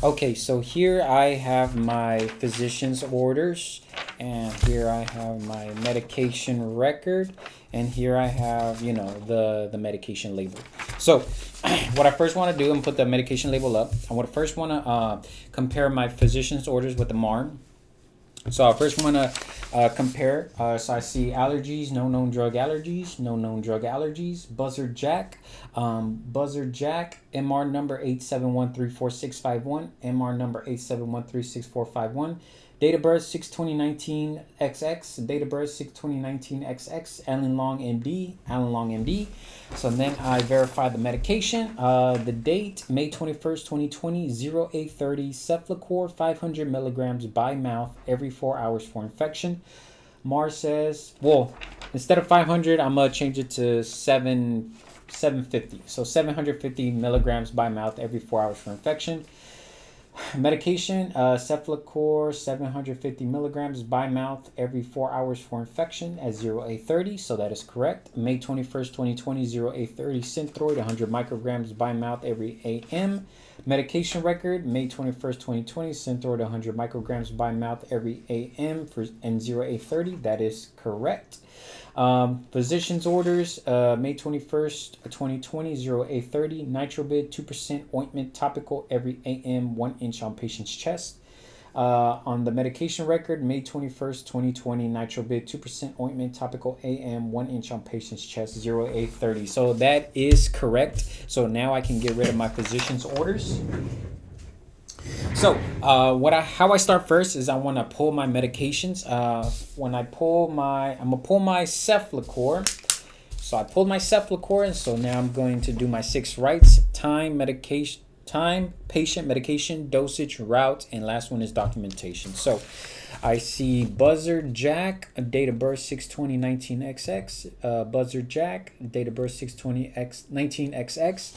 Okay, so here I have my physician's orders, and here I have my medication record, and here I have, the medication label. So, what I first want to do and put the medication label up. I want to first want to compare my physician's orders with the MARN. So I first want to compare. So I see allergies, no known drug allergies, no known drug allergies. Buzzard Jack, MR number 8713461, MR number 8713641. Date of birth 6/20/19 XX, date of birth 6/20/19 XX, Alan Long MD, Alan Long MD. So then I verify the medication. The date May 21st, 2020, 0830, Ceflicor 500 milligrams by mouth every 4 hours for infection. Mars says, well, instead of 500, I'm gonna change it to 750. So 750 milligrams by mouth every 4 hours for infection. Medication, Ceflicor 750 milligrams by mouth every 4 hours for infection at 0830, so that is correct. May 21st, 2020, 0830, Synthroid 100 micrograms by mouth every AM. Medication record, May 21st, 2020, Synthroid 100 micrograms by mouth every AM and 0830, that is correct. Physician's orders, May 21st, 2020, 0830, Nitrobid 2% ointment topical every AM, 1 inch on patient's chest. On the medication record, May 21st, 2020, Nitrobid 2% ointment topical AM, 1 inch on patient's chest, 0830. So that is correct. So now I can get rid of my physician's orders. So, how I start first is I want to pull my medications. When I pull I'm gonna pull my Ceflicor. So I pulled my Ceflicor, and so now I'm going to do my 6 rights: time, medication, time, patient, medication, dosage, route, and last one is documentation. So I see Buzzard Jack, date of birth 6/20/19 XX. Buzzard Jack, date of birth 6/20/19 XX.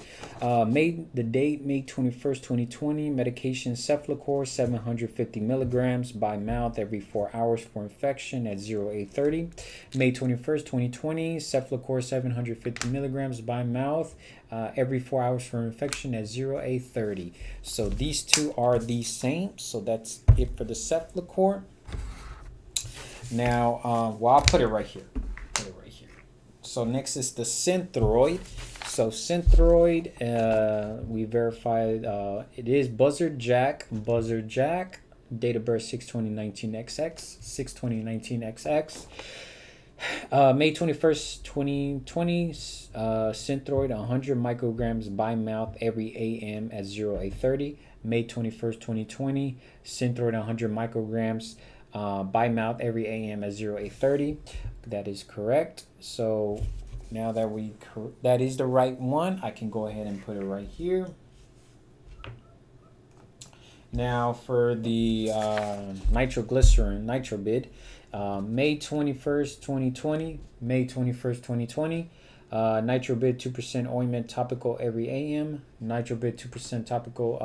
Made the date May 21st, 2020. Medication Ceflicor 750 milligrams by mouth every 4 hours for infection at 0830. May 21st, 2020. Ceflicor 750 milligrams by mouth every 4 hours for infection at 0830. So these two are the same. So that's it for the Ceflicor. Now, I'll put it right here. So next is the Synthroid. So Synthroid, we verified it is Buzzard Jack. Date of birth 6/20/19 XX. 6/20/19 XX. May 21st, 2020, Synthroid 100 micrograms by mouth every AM at 0830. May 21st, 2020, Synthroid 100 micrograms by mouth every AM at 0830. That is correct. So now that that is the right one, I can go ahead and put it right here. Now for the nitroglycerin, Nitrobid, May 21st, 2020, May 21st, 2020. Nitrobid 2% ointment topical every AM. Nitrobid 2% topical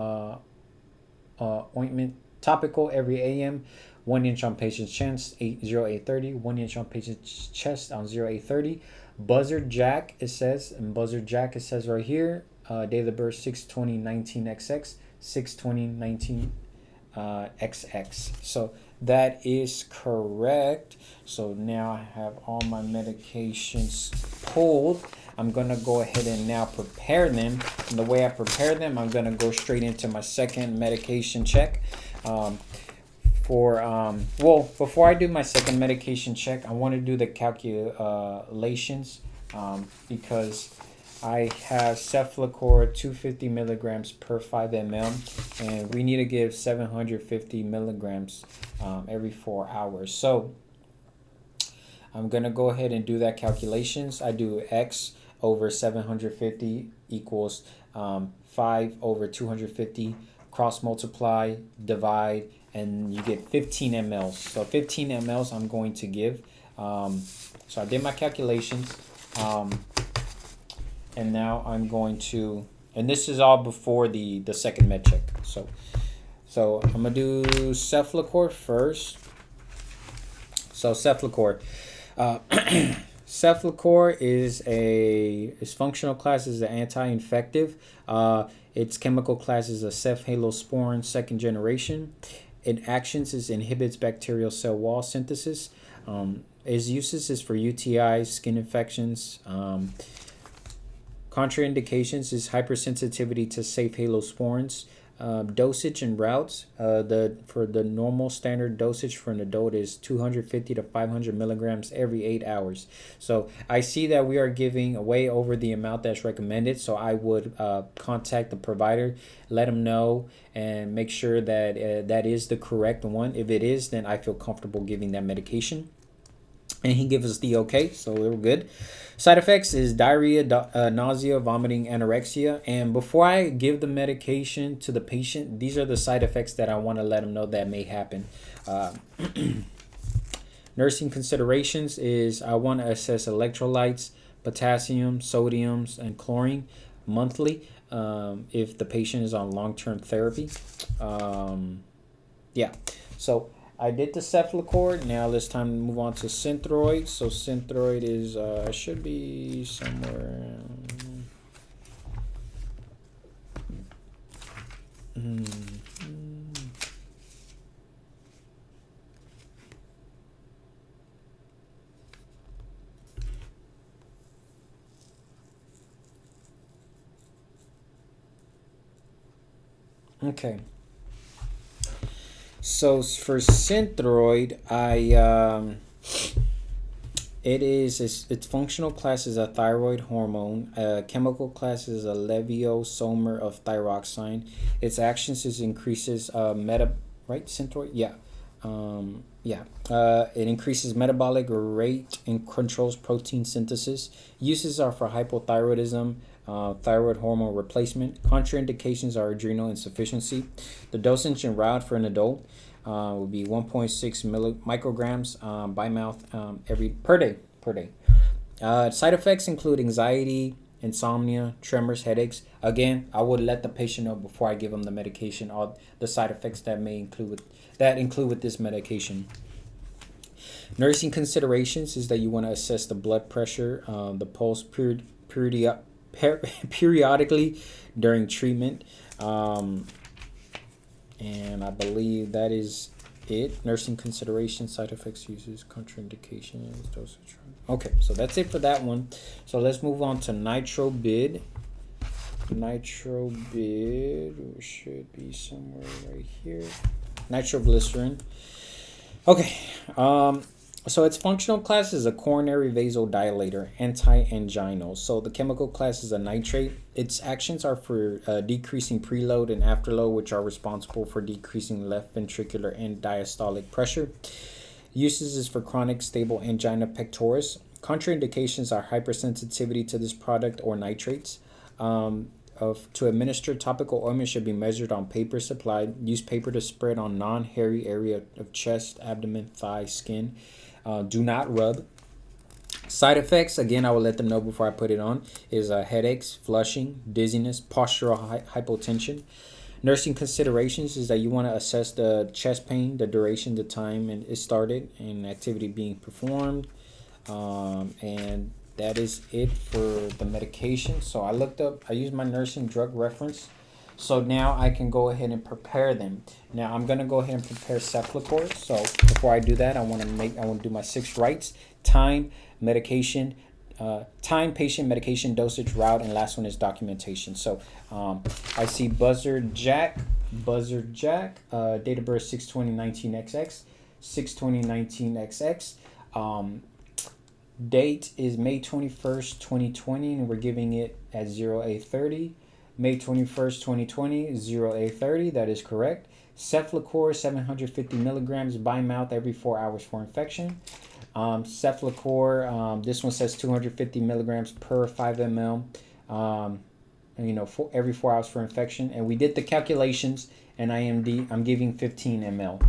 ointment topical every AM. 1 inch on patient's chest, 0830. 1 inch on patient's chest on 0830. Buzzard Jack, it says, right here. Date of birth 6/20/19 XX. 6/20/19 XX. So that is correct. So now I have all my medications pulled. I'm gonna go ahead and now prepare them. And the way I prepare them, I'm gonna go straight into my second medication check. Before I do my second medication check, I want to do the calculations because I have Ceflicor 250 milligrams per 5 ml, and we need to give 750 milligrams every 4 hours. So I'm going to go ahead and do that calculations. I do X over 750 equals 5 over 250, cross multiply, divide, and you get 15 mLs. So 15 mLs I'm going to give. So I did my calculations. And now I'm going to, and this is all before the second med check. So I'm going to do Ceflicor first. So Ceflicor. Cefaclor its functional class is an anti-infective. Its chemical class is a cephalosporin second generation. It actions is inhibits bacterial cell wall synthesis. Its uses is for UTIs, skin infections. Contraindications is hypersensitivity to cephalosporins. Dosage and routes. For the normal standard dosage for an adult is 250 to 500 milligrams every 8 hours. So I see that we are giving way over the amount that's recommended. So I would contact the provider, let them know, and make sure that that is the correct one. If it is, then I feel comfortable giving that medication. And he gives us the okay, so we're good. Side effects is diarrhea, nausea, vomiting, anorexia. And before I give the medication to the patient, these are the side effects that I want to let them know that may happen. Nursing considerations is I want to assess electrolytes, potassium, sodiums, and chlorine monthly if the patient is on long-term therapy. Yeah, so I did the Cefaclor. Now it's time to move on to Synthroid. So Synthroid is should be somewhere. Okay. So for Synthroid, its functional class is a thyroid hormone. Chemical class is a levosomer of thyroxine. Its actions is increases right, Synthroid, yeah. It increases metabolic rate and controls protein synthesis. Uses are for hypothyroidism, thyroid hormone replacement. Contraindications are adrenal insufficiency. The dosage and route for an adult would be 1.6 micrograms by mouth per day. Side effects include anxiety, insomnia, tremors, headaches. Again, I would let the patient know before I give them the medication all the side effects that may include with this medication. Nursing considerations is that you want to assess the blood pressure, the pulse periodically during treatment, and I believe that is it. Nursing considerations, side effects, uses, contraindications, dosage. Okay, so that's it for that one. So let's move on to NitroBid. NitroBid should be somewhere right here. Nitroglycerin. Okay. So its functional class is a coronary vasodilator, anti-anginal. So the chemical class is a nitrate. Its actions are for decreasing preload and afterload, which are responsible for decreasing left ventricular and diastolic pressure. Uses is for chronic stable angina pectoris. Contraindications are hypersensitivity to this product or nitrates. To administer, topical ointment should be measured on paper supplied. Use paper to spread on non-hairy area of chest, abdomen, thigh, skin. Do not rub. Side effects, again, I will let them know before I put it on, is headaches, flushing, dizziness, postural hypotension. Nursing considerations is that you want to assess the chest pain, the duration, the time it started, and activity being performed. And that is it for the medication. So I used my nursing drug reference. So now I can go ahead and prepare them. Now I'm gonna go ahead and prepare Cefaclor. So before I do that, I want to do my 6 rights: time, medication, patient, medication, dosage, route, and last one is documentation. So I see Buzzard Jack, date of birth 6/20/19XX, 6/20/19XX. Date is May 21st, 2020, and we're giving it at 0A30. May 21st, 2020, 0A30, that is correct. Cefaclor, 750 milligrams by mouth every 4 hours for infection. Cefaclor, this one says 250 milligrams per 5 ml, every 4 hours for infection. And we did the calculations, and I'm giving 15 ml.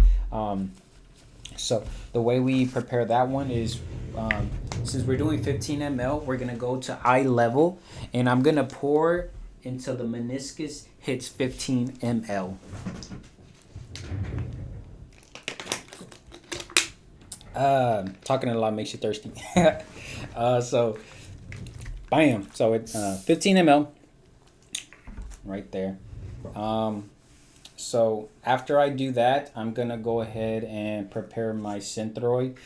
So the way we prepare that one is, since we're doing 15 ml, we're going to go to eye level, and I'm going to pour until the meniscus hits 15 ml. Talking a lot makes you thirsty. So bam. So it's 15 ml right there. So after I do that, I'm gonna go ahead and prepare my Synthroid.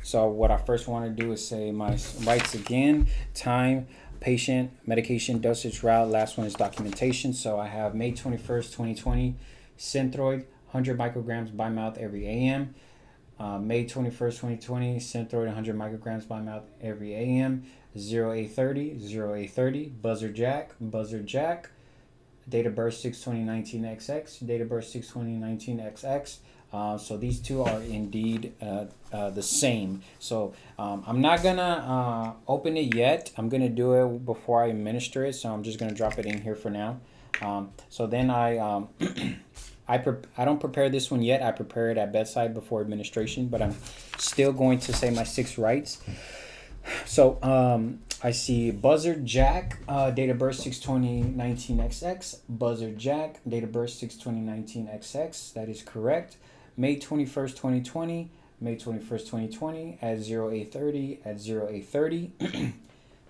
So what I first want to do is say my rights again: time, patient, medication, dosage, route. Last one is documentation. So I have May 21st, 2020, Synthroid, 100 micrograms by mouth every AM. May 21st, 2020, Synthroid, 100 micrograms by mouth every AM. 0830, 0830, Buzzard Jack. Date of birth 6/20/19XX. Date of birth 6/20/19XX. So these two are indeed the same. So I'm not gonna open it yet. I'm gonna do it before I administer it. So I'm just gonna drop it in here for now. So then I don't prepare this one yet. I prepare it at bedside before administration, but I'm still going to say my 6 rights. So I see Buzzard Jack, date of birth 6/20/19XX. Buzzard Jack, date of birth 6/20/19XX. That is correct. May 21st, 2020. May 21st, 2020 at 0830 at 0830.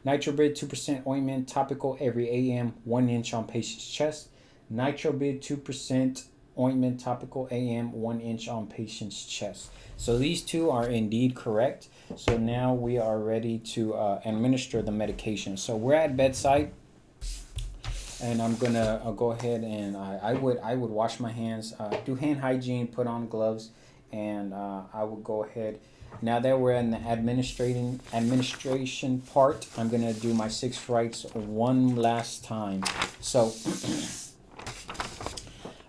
Nitrobid 2% ointment topical every AM, 1 inch on patient's chest. Nitrobid 2% ointment topical AM, 1 inch on patient's chest. So these two are indeed correct. So now we are ready to administer the medication. So we're at bedside, and I'm gonna go ahead and I would wash my hands, do hand hygiene, put on gloves, and I would go ahead. Now that we're in the administration part, I'm gonna do my 6 rights one last time. So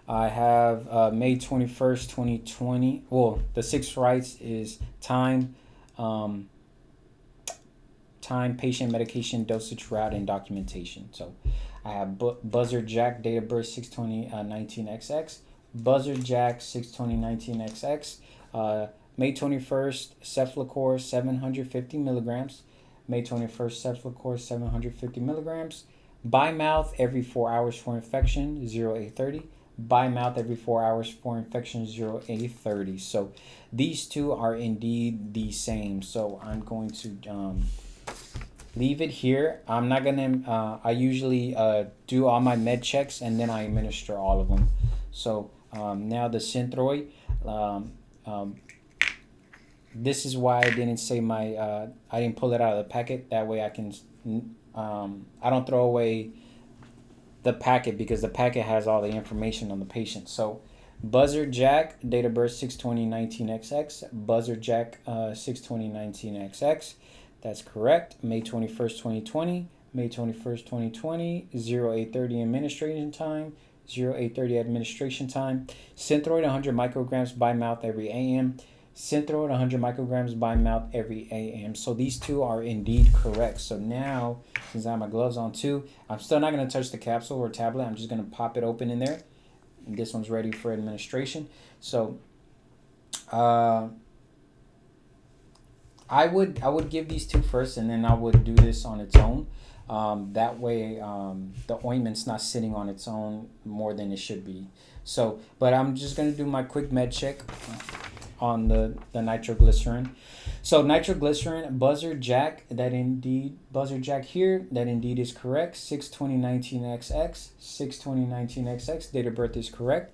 I have May 21st, 2020. Well, the 6 rights is time, patient, medication, dosage, route, and documentation. So I have Buzzard Jack, date of birth 6/20/19XX. Buzzard Jack 6/20/19XX. May 21st, Cefalocor 750 milligrams. May 21st, Cefalocor 750 milligrams. By mouth every 4 hours for infection, 0830. By mouth every 4 hours for infection, 0830. So these two are indeed the same. So I'm going to leave it here. I'm not gonna. I usually do all my med checks and then I administer all of them. So now the Synthroid. This is why I didn't say my. I didn't pull it out of the packet. That way I can. I don't throw away the packet because the packet has all the information on the patient. So Buzzard Jack, date of birth 6/20/19XX. Buzzard Jack 6/20/19XX. That's correct. May 21st, 2020. May 21st, 2020. 0830 administration time. 0830 administration time. Synthroid 100 micrograms by mouth every AM. Synthroid 100 micrograms by mouth every AM. So these two are indeed correct. So now, since I have my gloves on too, I'm still not going to touch the capsule or tablet. I'm just going to pop it open in there. And this one's ready for administration. So I would give these two first, and then I would do this on its own. That way the ointment's not sitting on its own more than it should be. So, but I'm just going to do my quick med check on the nitroglycerin. So nitroglycerin, Buzzard Jack, Buzzard Jack here, that indeed is correct. 6/20/19XX, 6/20/19XX, date of birth is correct.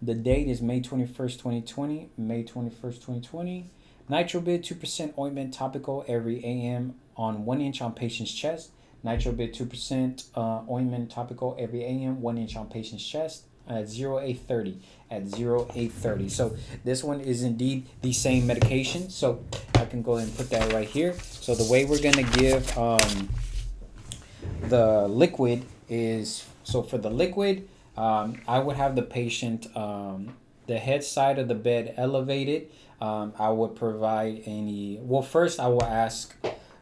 The date is May 21st, 2020, May 21st, 2020. Nitrobid 2% ointment topical every AM on 1 inch on patient's chest. Nitrobid 2% ointment topical every AM, 1 inch on patient's chest. At 0830 at 0830. So this one is indeed the same medication. So I can go ahead and put that right here. So the way we're going to give the liquid is, so for the liquid, I would have the patient, the head side of the bed elevated. I would provide first I will ask,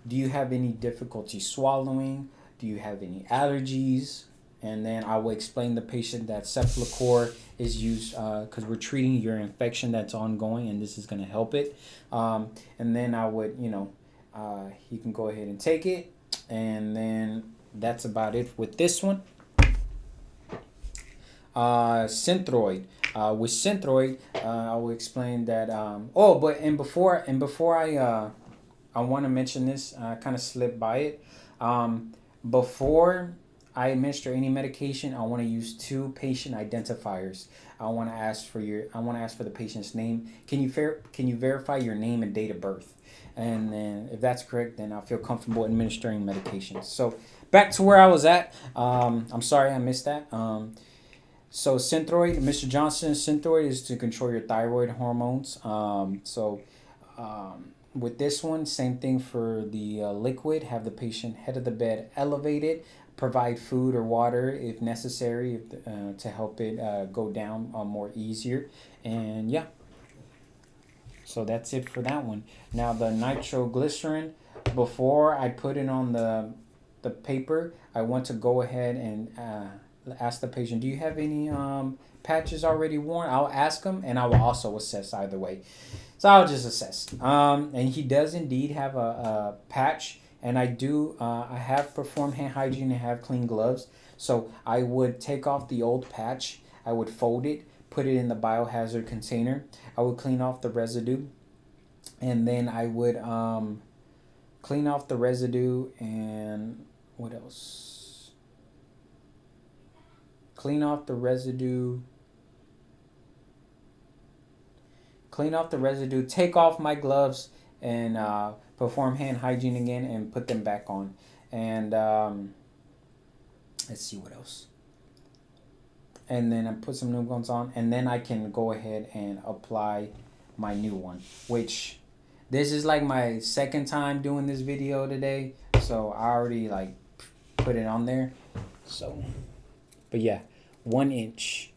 do you have any difficulty swallowing? Do you have any allergies? And then I will explain the patient that Cefalocor is used because we're treating your infection that's ongoing, and this is going to help it. And then I would, he can go ahead and take it. And then that's about it with this one. Synthroid. With Synthroid, I will explain that. Before I want to mention this. I kind of slipped by it. Before I administer any medication, I want to use two patient identifiers. I want to ask for the patient's name. Can you verify your name and date of birth? And then if that's correct, then I'll feel comfortable administering medications. So back to where I was at. I'm sorry I missed that. So Synthroid, Mr. Johnson, Synthroid is to control your thyroid hormones. With this one, same thing for the liquid. Have the patient head of the bed elevated. Provide food or water if necessary to help it go down more easier. And yeah, so that's it for that one. Now the nitroglycerin, before I put it on the paper, I want to go ahead and ask the patient, do you have any patches already worn? I'll ask them, and I will also assess either way. So I'll just assess. And he does indeed have a patch, and I have performed hand hygiene and have clean gloves. So I would take off the old patch, I would fold it, put it in the biohazard container. I would clean off the residue, and then I would clean off the residue, and what else? Clean off the residue, take off my gloves, and perform hand hygiene again and put them back on. And let's see what else. And then I put some new ones on, and then I can go ahead and apply my new one, which this is like my second time doing this video today, so I already like put it on there. So, but yeah, 1 inch.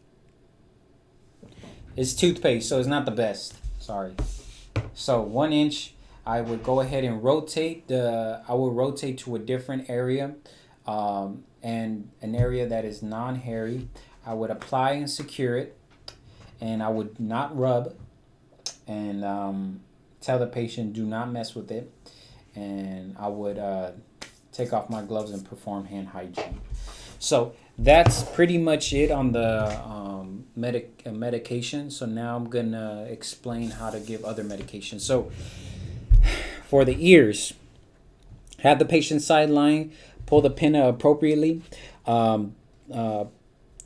It's toothpaste, so it's not the best. Sorry. So 1 inch, I would go ahead and rotate to a different area, and an area that is non-hairy. I would apply and secure it, and I would not rub, and tell the patient do not mess with it, and I would take off my gloves and perform hand hygiene. So that's pretty much it on the medication. So now I'm gonna explain how to give other medications. So for the ears, have the patient side lying, pull the pinna appropriately,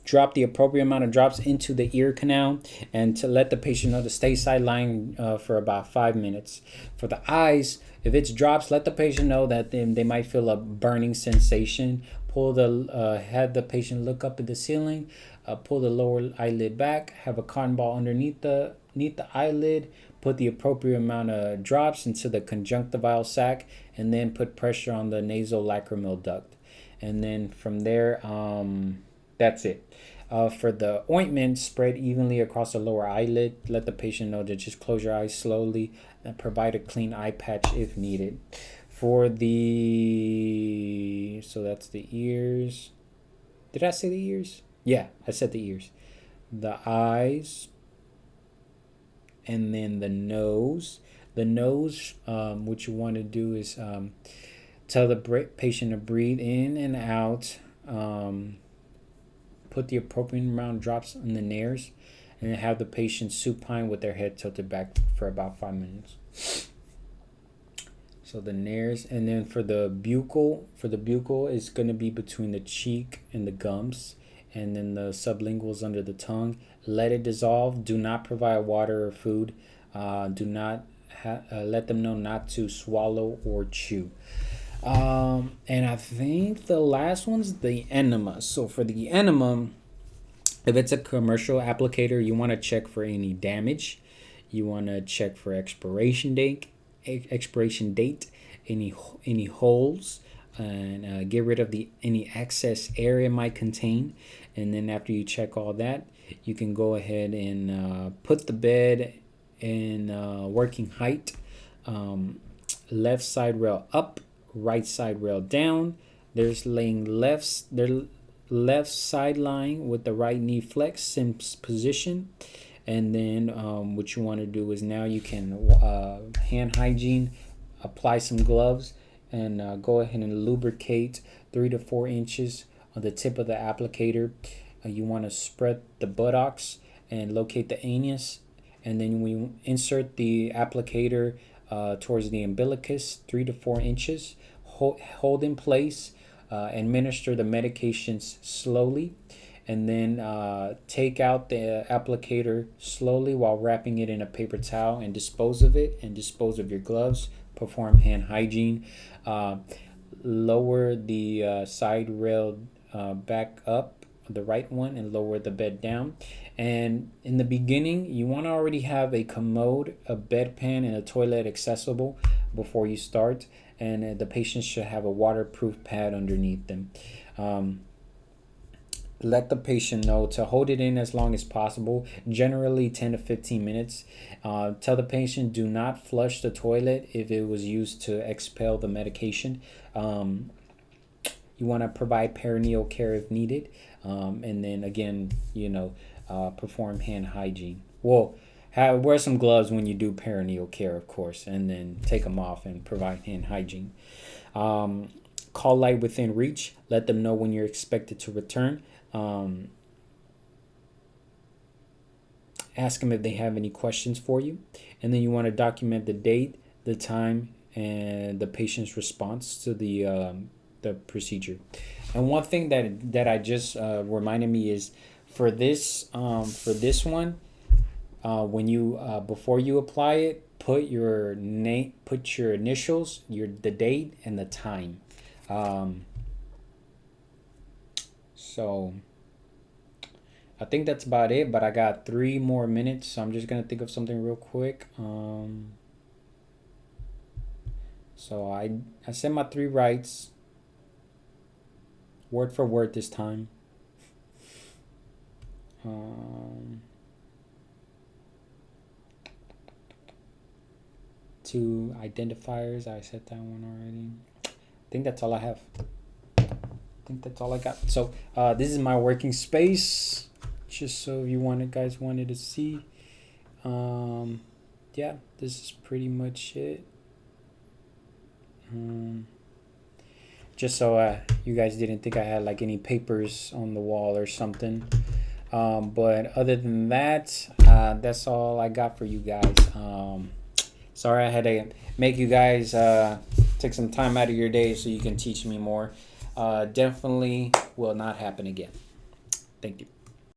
drop the appropriate amount of drops into the ear canal, and to let the patient know to stay side lying for about 5 minutes. For the eyes, if it's drops, let the patient know that they might feel a burning sensation. Have the patient look up at the ceiling, pull the lower eyelid back, have a cotton ball underneath the eyelid, put the appropriate amount of drops into the conjunctival sac, and then put pressure on the nasolacrimal duct. And then from there, that's it. For the ointment, spread evenly across the lower eyelid. Let the patient know to just close your eyes slowly and provide a clean eye patch if needed. So that's the ears. Did I say the ears? Yeah, I said the ears. The eyes, and then the nose. The nose, what you want to do is tell the patient to breathe in and out. Put the appropriate amount of drops on the nares, and then have the patient supine with their head tilted back for about 5 minutes. So the nares, and then for the buccal, it's going to be between the cheek and the gums, and then the sublinguals under the tongue. Let it dissolve. Do not provide water or food. Do not let them know not to swallow or chew. And I think the last one's the enema. So for the enema, if it's a commercial applicator, you want to check for any damage. You want to check for expiration date, any holes, and get rid of any excess air it might contain. And then after you check all that, you can go ahead and put the bed in working height, left side rail up, right side rail down. There's laying left side lying with the right knee flex, same position. And then what you want to do is now you can hand hygiene, apply some gloves, and go ahead and lubricate 3 to 4 inches on the tip of the applicator. You want to spread the buttocks and locate the anus, and then we insert the applicator towards the umbilicus, 3 to 4 inches. Hold in place, administer the medications slowly, and then take out the applicator slowly while wrapping it in a paper towel and dispose of it, and dispose of your gloves. Perform hand hygiene. Lower the side rail back up, the right one, and lower the bed down. And in the beginning, you want to already have a commode, a bedpan, and a toilet accessible before you start. And the patient should have a waterproof pad underneath them. Let the patient know to hold it in as long as possible, generally 10 to 15 minutes. Tell the patient do not flush the toilet if it was used to expel the medication. You want to provide perineal care if needed. And then again, perform hand hygiene. Well, wear some gloves when you do perineal care, of course, and then take them off and provide hand hygiene. Call light within reach. Let them know when you're expected to return. Ask them if they have any questions for you. And then you want to document the date, the time, and the patient's response to the procedure. And one thing that I just reminded me is for this one, when you before you apply it, put your name, put your initials, the date, and the time. So I think that's about it, but I got 3 more minutes, so I'm just gonna think of something real quick. So I said my 3 rights, word for word this time. 2 identifiers, I said that one already. I think that's all I have. I think that's all I got. So this is my working space, just so you guys wanted to see. Yeah, this is pretty much it. Just so you guys didn't think I had like any papers on the wall or something. But other than that, that's all I got for you guys. Sorry I had to make you guys take some time out of your day so you can teach me more. Definitely will not happen again. Thank you.